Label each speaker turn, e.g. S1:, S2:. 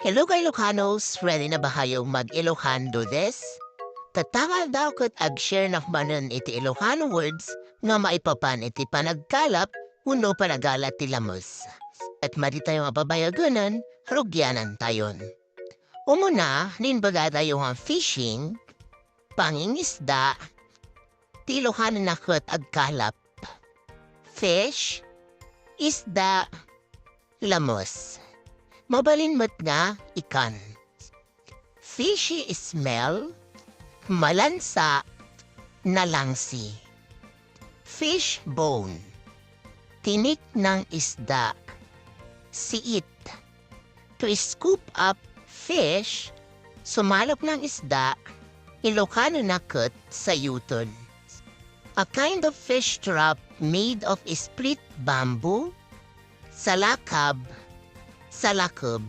S1: Hello kay Ilocanos, ready na ba kayong mag-Ilocano des? Tatangal daw kat ag-share na manan iti Ilocano words nga maipapan iti panagkalap uno panagalat ti lamos. At madi tayo nga babayaganan, rugyanan tayon. Umuna, ninbaga tayo nga fishing, pangingisda, ti Ilocano na kat agkalap. Fish, isda, lamos. Mabalin mo't nga ikan. Fishy smell, malansa, nalangsi. Fish bone, tinik ng isda. Siit, to scoop up fish, sumalop ng isda, Ilocano na kat sa yuton. A kind of fish trap made of split bamboo, salakab, salakob,